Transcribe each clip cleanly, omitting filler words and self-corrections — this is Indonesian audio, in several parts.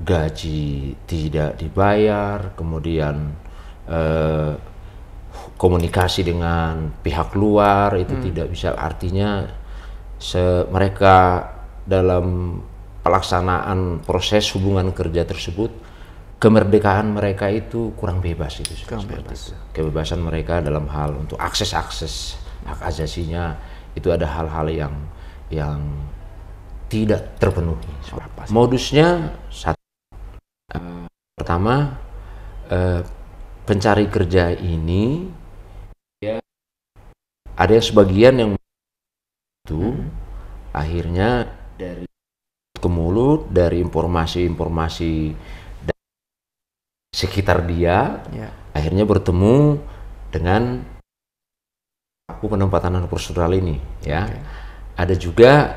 gaji tidak dibayar, kemudian komunikasi dengan pihak luar itu tidak bisa, artinya mereka dalam pelaksanaan proses hubungan kerja tersebut kemerdekaan mereka itu kurang bebas itu. Kebebasan mereka dalam hal untuk akses hak asasinya itu ada hal-hal yang tidak terpenuhi. Modusnya pertama, pencari kerja ini ya ada yang sebagian yang itu akhirnya dari ke mulut, dari informasi-informasi sekitar dia, akhirnya bertemu dengan pelaku penempatan anak prosedural ini, ya. Ada juga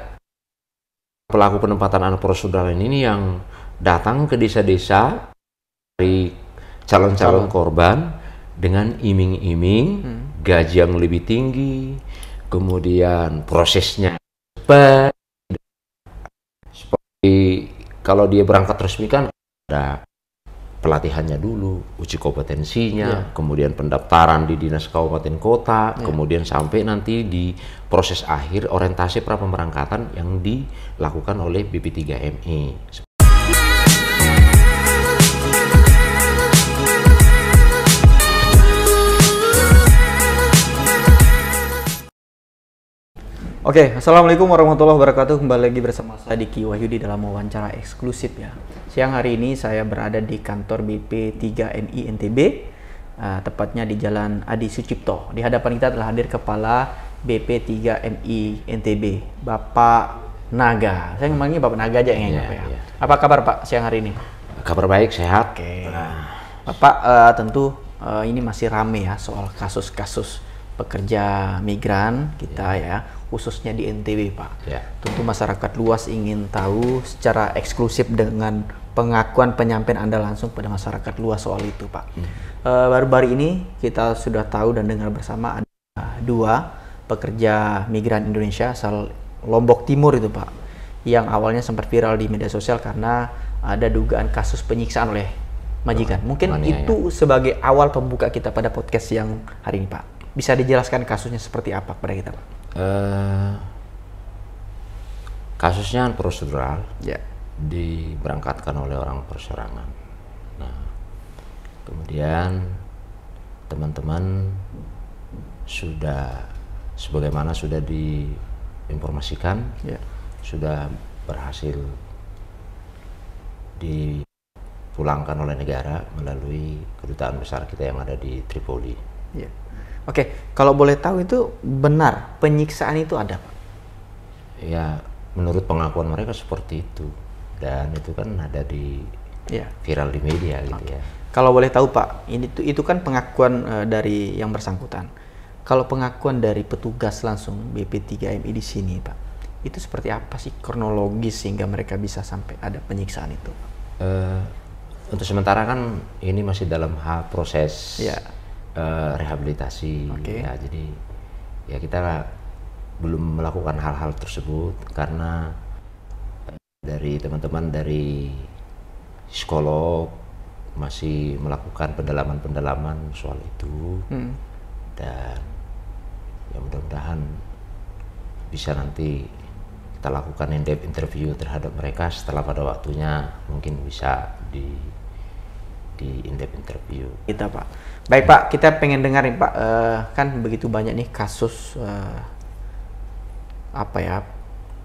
pelaku penempatan anak prosedural ini yang datang ke desa-desa dari calon-calon korban dengan iming-iming gaji yang lebih tinggi, kemudian prosesnya cepat. Seperti kalau dia berangkat resmi kan ada pelatihannya dulu, uji kompetensinya, kemudian pendaftaran di dinas kabupaten kota, kemudian sampai nanti di proses akhir orientasi pra pemberangkatan yang dilakukan oleh BP3MI. Oke, Assalamualaikum warahmatullahi wabarakatuh. Kembali lagi bersama saya Diki Wahyudi dalam wawancara eksklusif ya. Siang hari ini saya berada di kantor BP3MI NTB, tepatnya di Jalan Adi Sucipto. Di hadapan kita telah hadir Kepala BP3MI NTB, Bapak Naga. Saya ngomongnya Bapak Naga aja ya. Apa kabar Pak siang hari ini? Kabar baik, sehat. Oke. Bapak tentu ini masih rame ya soal kasus-kasus pekerja migran kita ya, khususnya di NTB Pak. Tentu masyarakat luas ingin tahu secara eksklusif dengan pengakuan penyampaian Anda langsung pada masyarakat luas soal itu Pak. Baru-baru ini kita sudah tahu dan dengar bersama ada 2 pekerja migran Indonesia asal Lombok Timur itu Pak, yang awalnya sempat viral di media sosial karena ada dugaan kasus penyiksaan oleh majikan. Mungkin itu sebagai awal pembuka kita pada podcast yang hari ini Pak. Bisa dijelaskan kasusnya seperti apa kepada kita Pak? Kasusnya prosedural, diberangkatkan oleh orang perseorangan. Nah, kemudian teman-teman sudah, sebagaimana sudah diinformasikan, sudah berhasil dipulangkan oleh negara melalui kedutaan besar kita yang ada di Tripoli. Oke, kalau boleh tahu itu benar penyiksaan itu ada Pak? Ya, menurut pengakuan mereka seperti itu, dan itu kan ada di viral di media gitu ya. Kalau boleh tahu Pak, itu kan pengakuan dari yang bersangkutan. Kalau pengakuan dari petugas langsung BP3MI di sini Pak, itu seperti apa sih kronologis sehingga mereka bisa sampai ada penyiksaan itu? Untuk sementara kan ini masih dalam hal proses rehabilitasi, ya, jadi ya kita belum melakukan hal-hal tersebut karena dari teman-teman dari psikolog masih melakukan pendalaman soal itu, dan ya mudah-mudahan bisa nanti kita lakukan in-depth interview terhadap mereka setelah pada waktunya mungkin bisa di in-depth interview. Kita Pak. Baik Pak, kita pengen dengar nih Pak, kan begitu banyak nih kasus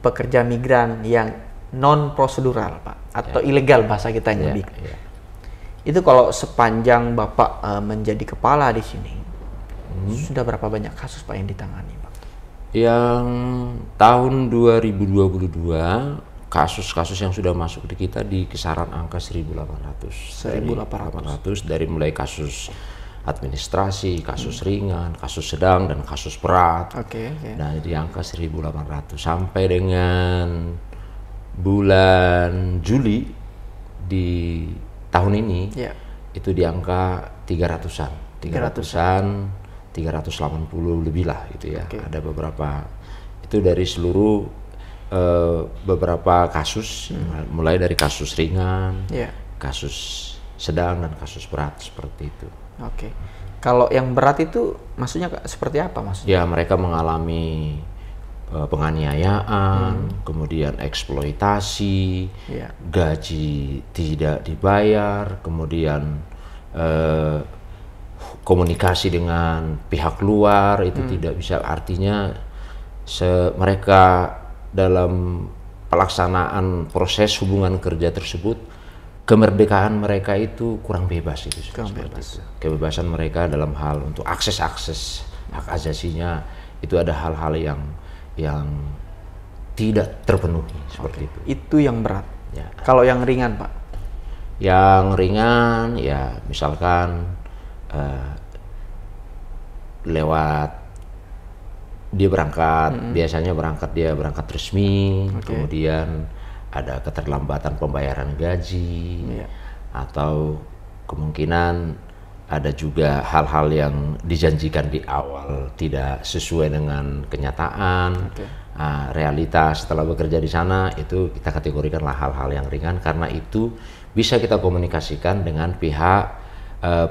pekerja migran yang non prosedural Pak, atau ilegal bahasa kita yang lebih. Itu kalau sepanjang Bapak menjadi kepala di sini, sudah berapa banyak kasus Pak yang ditangani Pak? Yang tahun 2022 kasus-kasus yang sudah masuk di kita di kisaran angka 1.800 dari mulai kasus administrasi, kasus ringan, kasus sedang, dan kasus berat. Nah, di angka 1.800 sampai dengan bulan Juli di tahun ini itu di angka 300-an, 380 lebih lah gitu ya. Ada beberapa itu dari seluruh beberapa kasus, mulai dari kasus ringan, kasus sedang dan kasus berat seperti itu. Oke. Kalau yang berat itu maksudnya seperti apa maksudnya? Ya, mereka mengalami penganiayaan, kemudian eksploitasi, gaji tidak dibayar, kemudian komunikasi dengan pihak luar itu tidak bisa, artinya mereka dalam pelaksanaan proses hubungan kerja tersebut, kemerdekaan mereka itu kurang bebas itu. Kebebasan mereka dalam hal untuk akses hak asasinya itu ada hal-hal yang tidak terpenuhi seperti itu. Itu yang berat. Ya. Kalau yang ringan, Pak? Yang ringan ya misalkan lewat dia berangkat, biasanya dia berangkat resmi, kemudian ada keterlambatan pembayaran gaji, atau kemungkinan ada juga hal-hal yang dijanjikan di awal tidak sesuai dengan kenyataan. Realitas setelah bekerja di sana itu kita kategorikanlah hal-hal yang ringan, karena itu bisa kita komunikasikan dengan pihak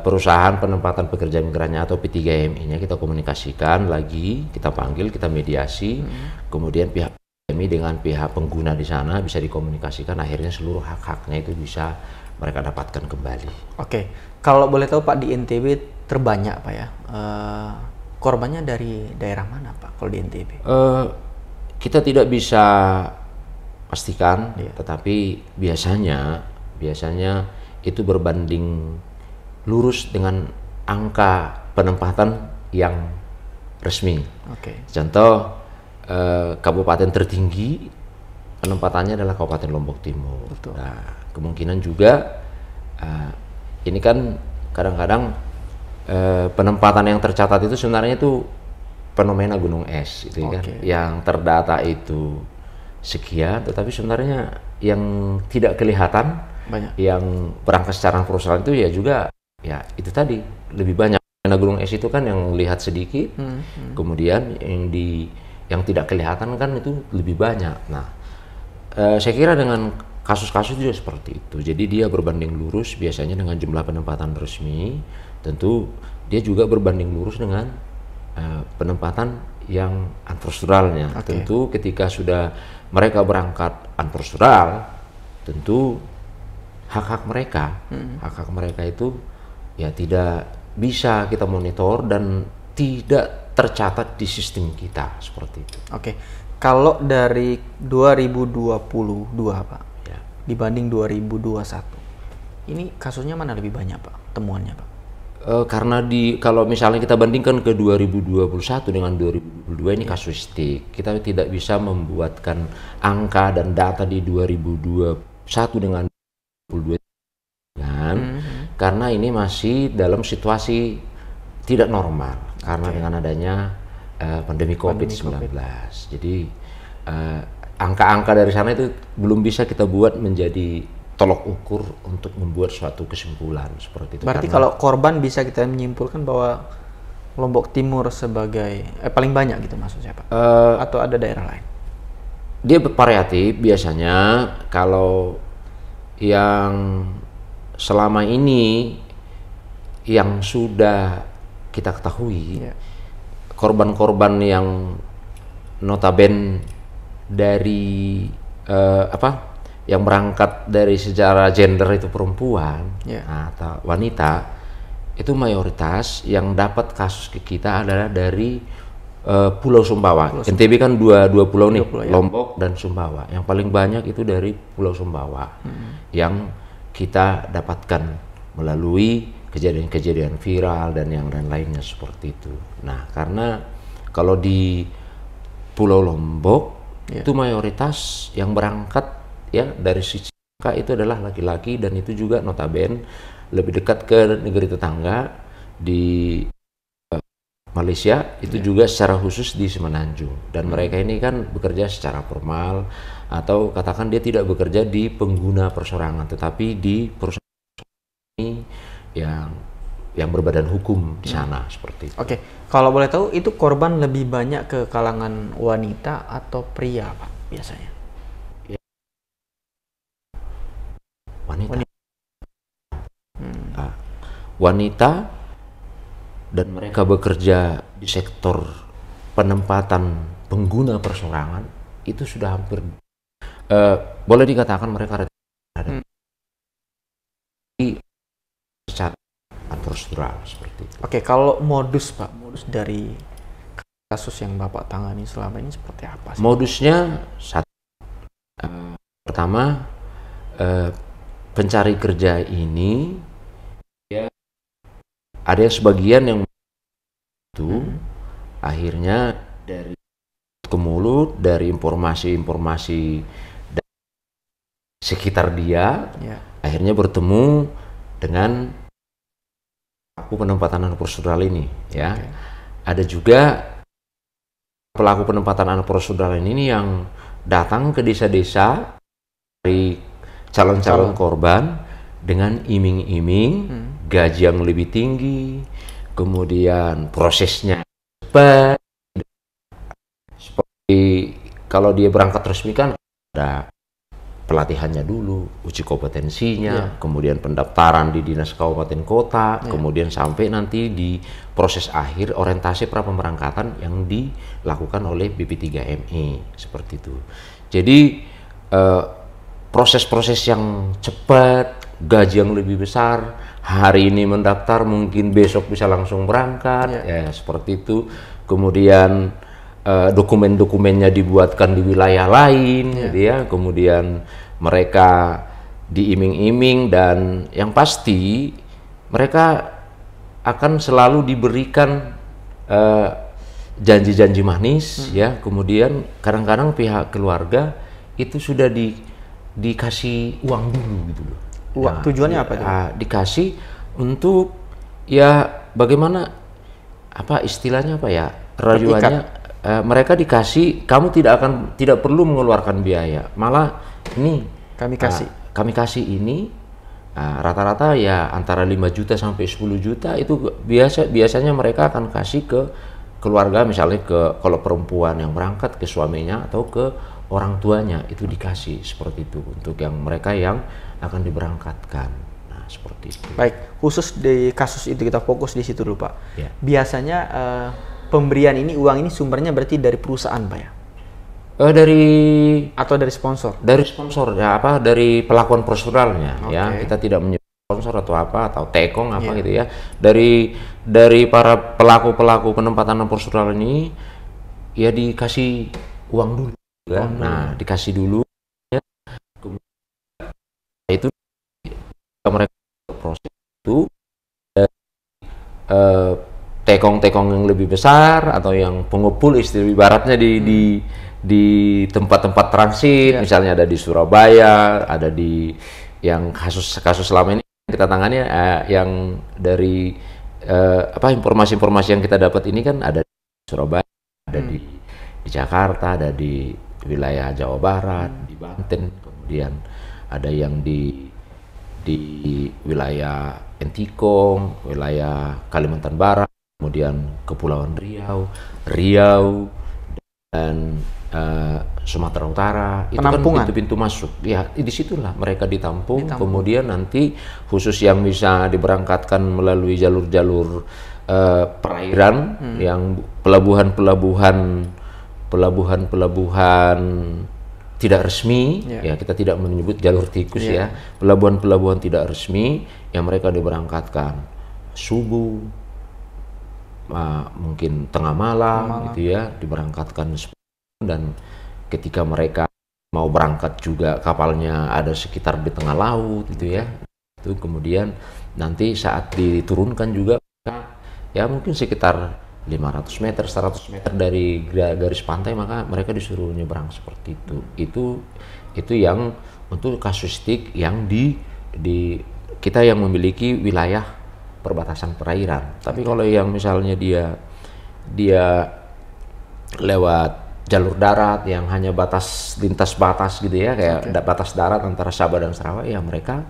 perusahaan penempatan pekerja migrannya atau P3MI-nya. Kita komunikasikan lagi, kita panggil, kita mediasi, kemudian pihak PMI dengan pihak pengguna di sana bisa dikomunikasikan, akhirnya seluruh hak-haknya itu bisa mereka dapatkan kembali. Oke, kalau boleh tahu Pak, di NTB terbanyak Pak ya, korbannya dari daerah mana Pak kalau di NTB? Kita tidak bisa pastikan, tetapi biasanya itu berbanding lurus dengan angka penempatan yang resmi. Contoh, kabupaten tertinggi penempatannya adalah Kabupaten Lombok Timur. Nah, kemungkinan juga ini kan kadang-kadang penempatan yang tercatat itu sebenarnya itu fenomena gunung es, gitu kan? Yang terdata itu sekian, tetapi sebenarnya yang tidak kelihatan banyak. Yang berangkat secara proporsional itu ya juga ya itu tadi lebih banyak. Fenomena gunung es itu kan yang lihat sedikit, kemudian yang tidak kelihatan kan itu lebih banyak. Nah, saya kira dengan kasus-kasus juga seperti itu. Jadi dia berbanding lurus biasanya dengan jumlah penempatan resmi. Tentu dia juga berbanding lurus dengan penempatan yang unprosturalnya. Tentu ketika sudah mereka berangkat unprostural, tentu hak-hak mereka itu ya tidak bisa kita monitor dan tidak tercatat di sistem kita seperti itu. Kalau dari 2022 Pak, dibanding 2021, ini kasusnya mana lebih banyak Pak, temuannya Pak? Karena kalau misalnya kita bandingkan ke 2021 dengan 2022 ini kasuistik, kita tidak bisa membuatkan angka dan data di 2021 dengan 2022 karena ini masih dalam situasi tidak normal karena dengan adanya pandemi COVID-19. Jadi angka-angka dari sana itu belum bisa kita buat menjadi tolok ukur untuk membuat suatu kesimpulan seperti itu. Berarti kalau korban bisa kita menyimpulkan bahwa Lombok Timur sebagai paling banyak gitu maksudnya Pak? Atau ada daerah lain? Dia variatif biasanya. Kalau yang selama ini yang sudah kita ketahui, korban-korban yang notabene dari yang berangkat dari secara gender itu perempuan atau wanita, itu mayoritas yang dapat kasus ke kita adalah dari Pulau Sumbawa. NTB kan dua pulau nih, Lombok dan Sumbawa. Yang paling banyak itu dari Pulau Sumbawa yang kita dapatkan melalui kejadian-kejadian viral dan yang lain-lainnya seperti itu. Nah, karena kalau di Pulau Lombok itu mayoritas yang berangkat ya dari sisi itu adalah laki-laki, dan itu juga notabene lebih dekat ke negeri tetangga di Malaysia itu juga secara khusus di Semenanjung, dan mereka ini kan bekerja secara formal atau katakan dia tidak bekerja di pengguna persorangan tetapi di perusahaan ini yang berbadan hukum di sana seperti itu. Kalau boleh tahu itu korban lebih banyak ke kalangan wanita atau pria Pak biasanya? wanita. Wanita dan mereka bekerja di sektor penempatan pengguna persorangan itu sudah hampir boleh dikatakan mereka secara prosedural seperti itu. Oke, kalau modus Pak, modus dari kasus yang Bapak tangani selama ini seperti apa sih? Modusnya pertama pencari kerja ini ya ada yang sebagian yang itu akhirnya dari ke mulut, dari informasi-informasi sekitar dia, akhirnya bertemu dengan pelaku penempatan anak prosedural ini, ya. Ada juga pelaku penempatan anak prosedural ini yang datang ke desa-desa dari calon-calon korban dengan iming-iming gaji yang lebih tinggi, kemudian prosesnya cepat. Seperti kalau dia berangkat resmi kan ada pelatihannya dulu, uji kompetensinya, kemudian pendaftaran di dinas kabupaten kota, kemudian sampai nanti di proses akhir orientasi pra-pemberangkatan yang dilakukan oleh BP3ME seperti itu. Jadi proses-proses yang cepat, gaji yang lebih besar, hari ini mendaftar mungkin besok bisa langsung berangkat, ya seperti itu. Kemudian dokumen-dokumennya dibuatkan di wilayah lain, gitu ya. Kemudian mereka diiming-iming dan yang pasti mereka akan selalu diberikan janji-janji manis, ya. Kemudian kadang-kadang pihak keluarga itu sudah dikasih uang dulu, gitu loh. Uang tujuannya apa tuh? Dikasih untuk ya bagaimana apa istilahnya apa ya rajuannya. Mereka dikasih, kamu tidak perlu mengeluarkan biaya, malah ini kami kasih ini rata-rata ya antara 5 juta sampai 10 juta itu biasanya mereka akan kasih ke keluarga, misalnya kalau perempuan yang berangkat ke suaminya atau ke orang tuanya itu dikasih seperti itu untuk yang mereka yang akan diberangkatkan. Nah seperti itu. Baik, khusus di kasus itu kita fokus di situ dulu Pak. Ya. Biasanya pemberian ini, uang ini sumbernya berarti dari perusahaan Pak ya? Atau dari sponsor? Dari sponsor, ya apa, dari pelakuan proseduralnya, ya. Kita tidak menyebut sponsor atau apa, atau tekong apa gitu ya. Dari para pelaku-pelaku penempatan prosedural ini, ya dikasih uang dulu. Ya. Nah, dikasih dulu, ya. Itu mereka proses itu tekong-tekong yang lebih besar atau yang pengepul ibaratnya di tempat-tempat transit, misalnya ada di Surabaya, ada di yang kasus selama ini kita tangani yang dari informasi-informasi yang kita dapat ini kan ada di Surabaya, ada di Jakarta, ada di wilayah Jawa Barat, di Banten, kemudian ada yang di wilayah Entikong, wilayah Kalimantan Barat, kemudian Kepulauan Riau, dan Sumatera Utara. Itu kan pintu-pintu masuk. Ya, disitulah mereka ditampung. Kemudian nanti khusus yang bisa diberangkatkan melalui jalur-jalur perairan, yang pelabuhan tidak resmi, ya kita tidak menyebut jalur tikus ya. Pelabuhan-pelabuhan tidak resmi yang mereka diberangkatkan subuh, mungkin tengah malam gitu ya, diberangkatkan. Dan ketika mereka mau berangkat juga kapalnya ada sekitar di tengah laut gitu ya. Itu kemudian nanti saat diturunkan juga ya mungkin sekitar 500 meter, 100 meter dari garis pantai, maka mereka disuruh nyebrang seperti itu. Itu yang untuk kasuistik yang kita yang memiliki wilayah perbatasan perairan. Tapi kalau yang misalnya dia lewat jalur darat yang hanya lintas batas gitu ya, kayak batas darat antara Sabah dan Sarawak, ya mereka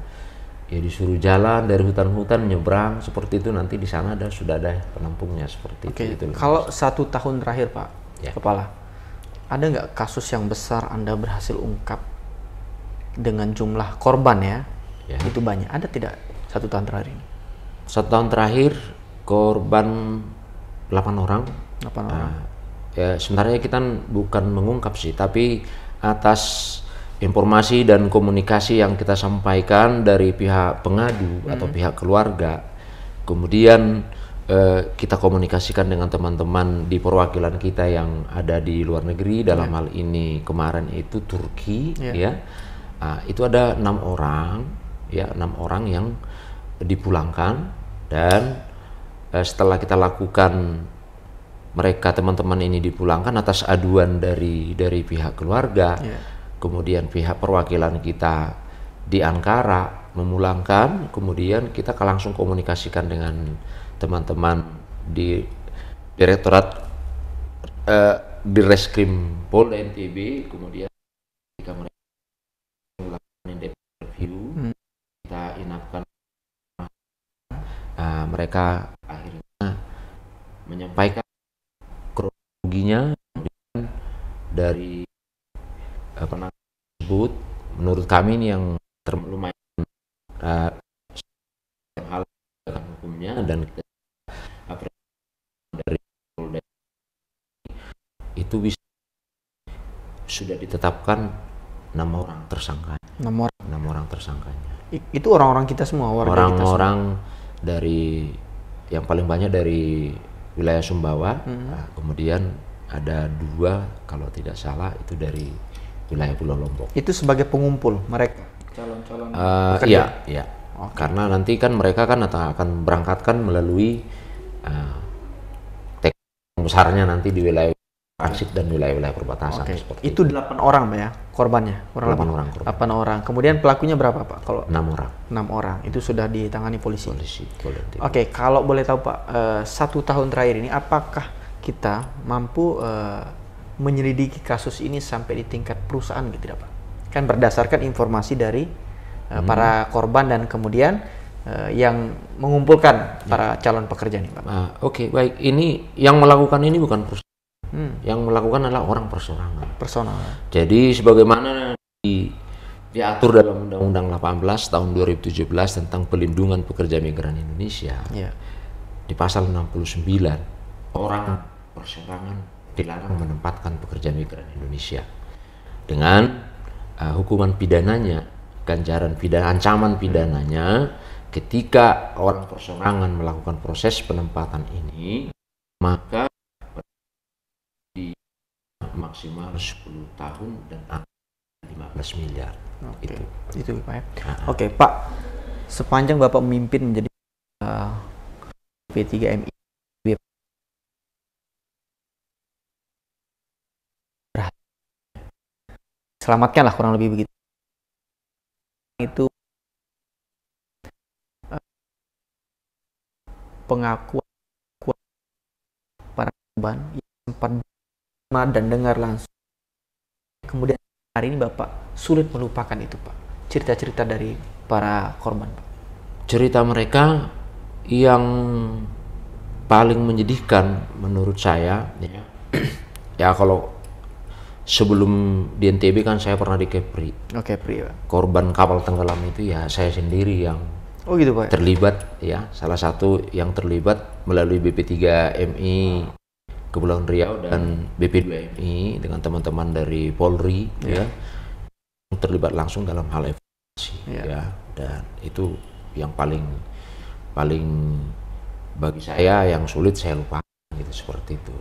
ya disuruh jalan dari hutan-hutan nyebrang seperti itu. Nanti di sana sudah ada penampungnya seperti itu. Kalau 1 tahun terakhir Pak Kepala, ada nggak kasus yang besar Anda berhasil ungkap dengan jumlah korban ya Ya. Itu banyak. Ada tidak 1 tahun terakhir ini? 1 tahun terakhir korban 8 orang. 8 orang. Ya sebenarnya kita bukan mengungkap sih, tapi atas informasi dan komunikasi yang kita sampaikan dari pihak pengadu atau pihak keluarga, kemudian kita komunikasikan dengan teman-teman di perwakilan kita yang ada di luar negeri, dalam hal ini kemarin itu Turki, ya. Itu ada 6 orang, ya 6 orang yang dipulangkan, dan setelah kita lakukan, mereka teman-teman ini dipulangkan atas aduan dari pihak keluarga, kemudian pihak perwakilan kita di Ankara memulangkan, kemudian kita langsung komunikasikan dengan teman-teman di Direktorat Dirreskrim Polda NTB, kemudian ketika mereka melakukan interview, kita inapkan, mereka akhirnya menyampaikan kronologinya dari penanganan tersebut. Menurut kami ini yang lumayan hal hukumnya, dan kita dari Polda itu bisa sudah ditetapkan 6 orang tersangka. 6 orang tersangkanya. Itu orang-orang kita semua, orang-orang dari yang paling banyak dari wilayah Sumbawa, kemudian ada 2 kalau tidak salah itu dari wilayah Pulau Lombok. Itu sebagai pengumpul mereka calon-calon pekerja? Iya. Okay. Karena nanti kan mereka kan akan berangkatkan melalui besarnya nanti di wilayah transit dan wilayah-wilayah perbatasan. Okay. Itu 8 orang Pak ya korbannya? 8 orang. 8 orang. Kemudian pelakunya berapa Pak? Kalau 6 orang. 6 orang. Itu sudah ditangani polisi. Oke, kalau boleh tahu Pak, 1 tahun terakhir ini apakah kita mampu menyelidiki kasus ini sampai di tingkat perusahaan gitu tidak Pak? Kan berdasarkan informasi dari para korban dan kemudian yang mengumpulkan para calon pekerja nih Pak. Oke, baik. Ini yang melakukan ini bukan perusahaan. Yang melakukan adalah orang personal. Jadi sebagaimana diatur dalam Undang-Undang 18 tahun 2017 tentang pelindungan pekerja migran Indonesia, di pasal 69, orang perseorangan dilarang menempatkan pekerja migran Indonesia dengan hukuman pidananya, ganjaran pidana, ancaman pidananya ketika orang perseorangan melakukan proses penempatan ini, maka maksimal 10 tahun dan 15 miliar. Itu Pak ya. Oke Pak, sepanjang Bapak memimpin menjadi P3MI, selamatkan lah kurang lebih begitu. Itu pengakuan para korban yang sempat dan dengar langsung. Kemudian hari ini Bapak sulit melupakan itu Pak. Cerita-cerita dari para korban Pak. Cerita mereka yang paling menyedihkan menurut saya, ya kalau sebelum di NTB kan saya pernah di Kepri. Kepri ya. Korban kapal tenggelam itu ya saya sendiri yang gitu Pak. Terlibat ya, salah satu yang terlibat melalui BP3MI Kepulauan Riau dan BP2MI dengan teman-teman dari Polri ya, terlibat langsung dalam hal evakuasi ya, dan itu yang paling bagi saya yang sulit saya lupakan gitu, seperti itu.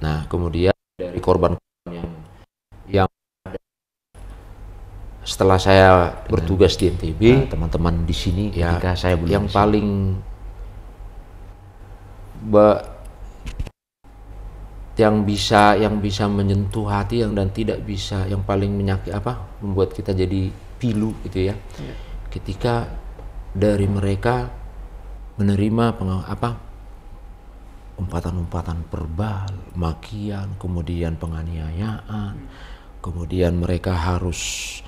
Nah kemudian dari korban yang setelah saya bertugas di NTB, teman-teman di sini ketika saya yang paling yang bisa menyentuh hati dan tidak bisa, yang paling membuat kita jadi pilu gitu ya. Ketika dari mereka menerima umpatan-umpatan verbal, makian, kemudian penganiayaan, kemudian mereka harus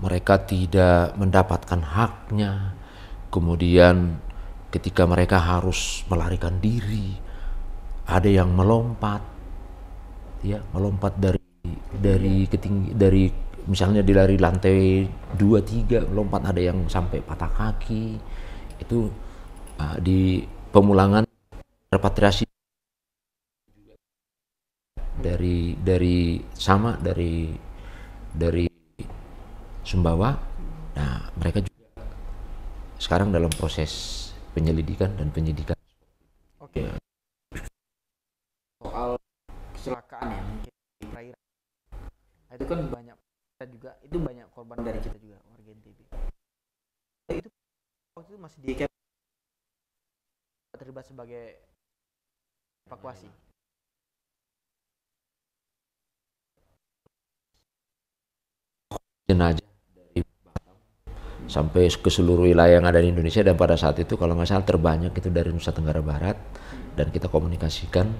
mereka tidak mendapatkan haknya, kemudian ketika mereka harus melarikan diri, ada yang melompat dari misalnya dari lantai 2, 3 lompat, ada yang sampai patah kaki. Itu di pemulangan repatriasi dari Sumbawa. Nah, mereka juga sekarang dalam proses penyelidikan dan penyidikan. Oke. Soal kecelakaan ya mungkin di perairan, itu kan banyak kita juga, itu banyak korban dari kita juga warga NTB. Itu waktu itu masih di terlibat sebagai evakuasi. Jenazah dari Batam sampai ke seluruh wilayah yang ada di Indonesia, dan pada saat itu kalau nggak salah terbanyak itu dari Nusa Tenggara Barat, dan kita komunikasikan